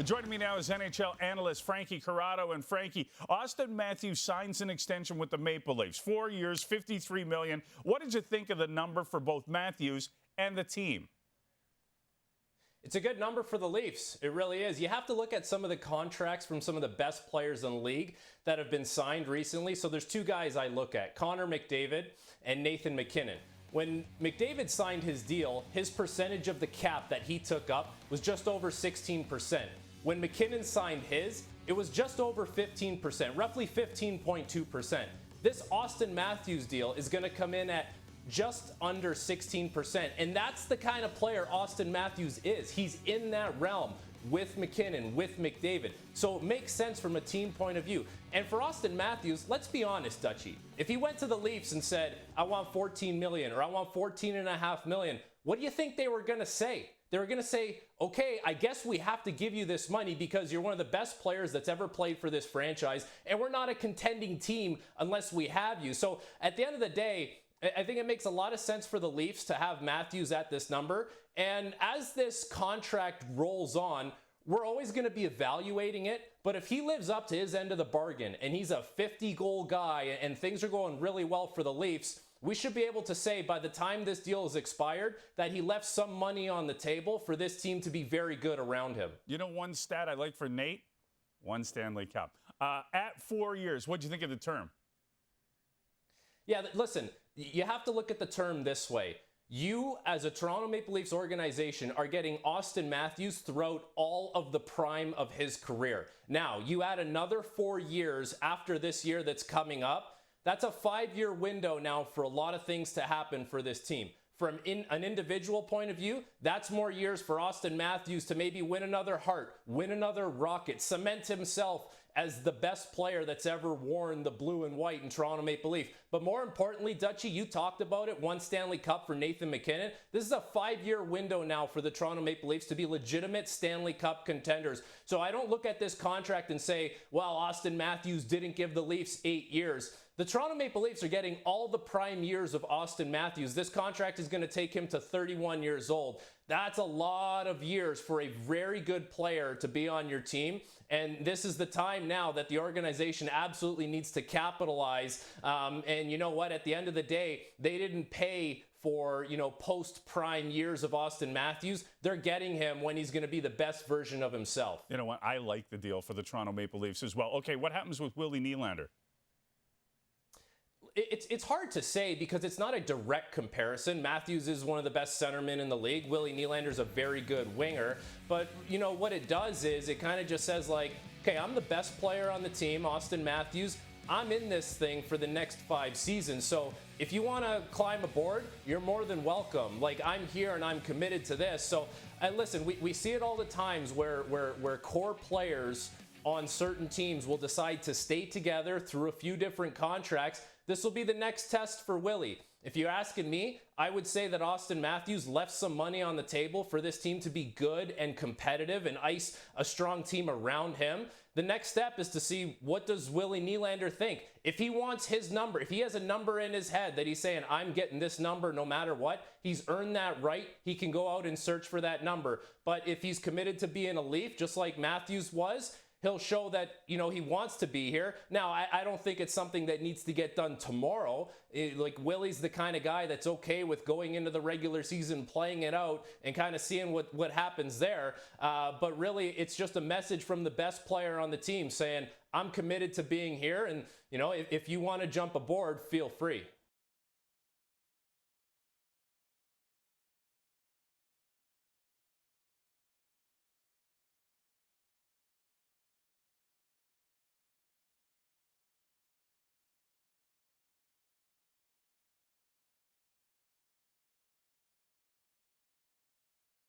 Joining me now is NHL analyst Frankie Corrado. And Frankie, Auston Matthews signs an extension with the Maple Leafs. 4 years, $53 million. What did you think of the number for both Matthews and the team? It's a good number for the Leafs. It really is. You have to look at some of the contracts from some of the best players in the league that have been signed recently. So there's two guys I look at, Connor McDavid and Nathan MacKinnon. When McDavid signed his deal, his percentage of the cap that he took up was just over 16%. When MacKinnon signed his, it was just over 15%, roughly 15.2%. This Auston Matthews deal is going to come in at just under 16%. And that's the kind of player Auston Matthews is. He's in that realm with MacKinnon, with McDavid. So it makes sense from a team point of view. And for Auston Matthews, let's be honest, Dutchie. If he went to the Leafs and said, I want $14 million or I want $14.5 million, what do you think they were going to say? They were going to say, okay, I guess we have to give you this money because you're one of the best players that's ever played for this franchise, and we're not a contending team unless we have you. So at the end of the day, I think it makes a lot of sense for the Leafs to have Matthews at this number. And as this contract rolls on, we're always going to be evaluating it. But if he lives up to his end of the bargain and he's a 50-goal guy and things are going really well for the Leafs, we should be able to say by the time this deal is expired that he left some money on the table for this team to be very good around him. You know one stat I like for Nate? One Stanley Cup. At 4 years, what do you think of the term? Yeah, listen, you have to look at the term this way. You, as a Toronto Maple Leafs organization, are getting Auston Matthews throughout all of the prime of his career. Now, you add another 4 years after this year that's coming up. That's a 5-year window now for a lot of things to happen for this team. From an individual point of view, that's more years for Auston Matthews to maybe win another Hart, win another Rocket, cement himself as the best player that's ever worn the blue and white in Toronto Maple Leaf. But more importantly, Dutchie, you talked about it, one Stanley Cup for Nathan MacKinnon. This is a 5-year window now for the Toronto Maple Leafs to be legitimate Stanley Cup contenders. So I don't look at this contract and say, well, Auston Matthews didn't give the Leafs 8 years. The Toronto Maple Leafs are getting all the prime years of Auston Matthews. This contract is going to take him to 31 years old. That's a lot of years for a very good player to be on your team. And this is the time now that the organization absolutely needs to capitalize. And you know what? At the end of the day, they didn't pay for, post-prime years of Auston Matthews. They're getting him when he's going to be the best version of himself. You know what? I like the deal for the Toronto Maple Leafs as well. Okay, what happens with William Nylander? It's hard to say because it's not a direct comparison. Matthews is one of the best centermen in the league. Willie Nylander's a very good winger. But, what it does is it kind of just says like, okay, I'm the best player on the team, Auston Matthews. I'm in this thing for the next 5 seasons. So if you want to climb aboard, you're more than welcome. Like, I'm here and I'm committed to this. So, and listen, we see it all the times where core players on certain teams will decide to stay together through a few different contracts. This will be the next test for Willie. If you're asking me, I would say that Auston Matthews left some money on the table for this team to be good and competitive and ice a strong team around him. The next step is to see, what does Willie Nylander think? If he wants his number, if he has a number in his head that he's saying, I'm getting this number no matter what, he's earned that right. He can go out and search for that number. But if he's committed to being a Leaf, just like Matthews was, he'll show that, he wants to be here. Now, I don't think it's something that needs to get done tomorrow. Like, Willie's the kind of guy that's okay with going into the regular season, playing it out, and kind of seeing what happens there. But really, it's just a message from the best player on the team saying, I'm committed to being here. And, if you want to jump aboard, feel free.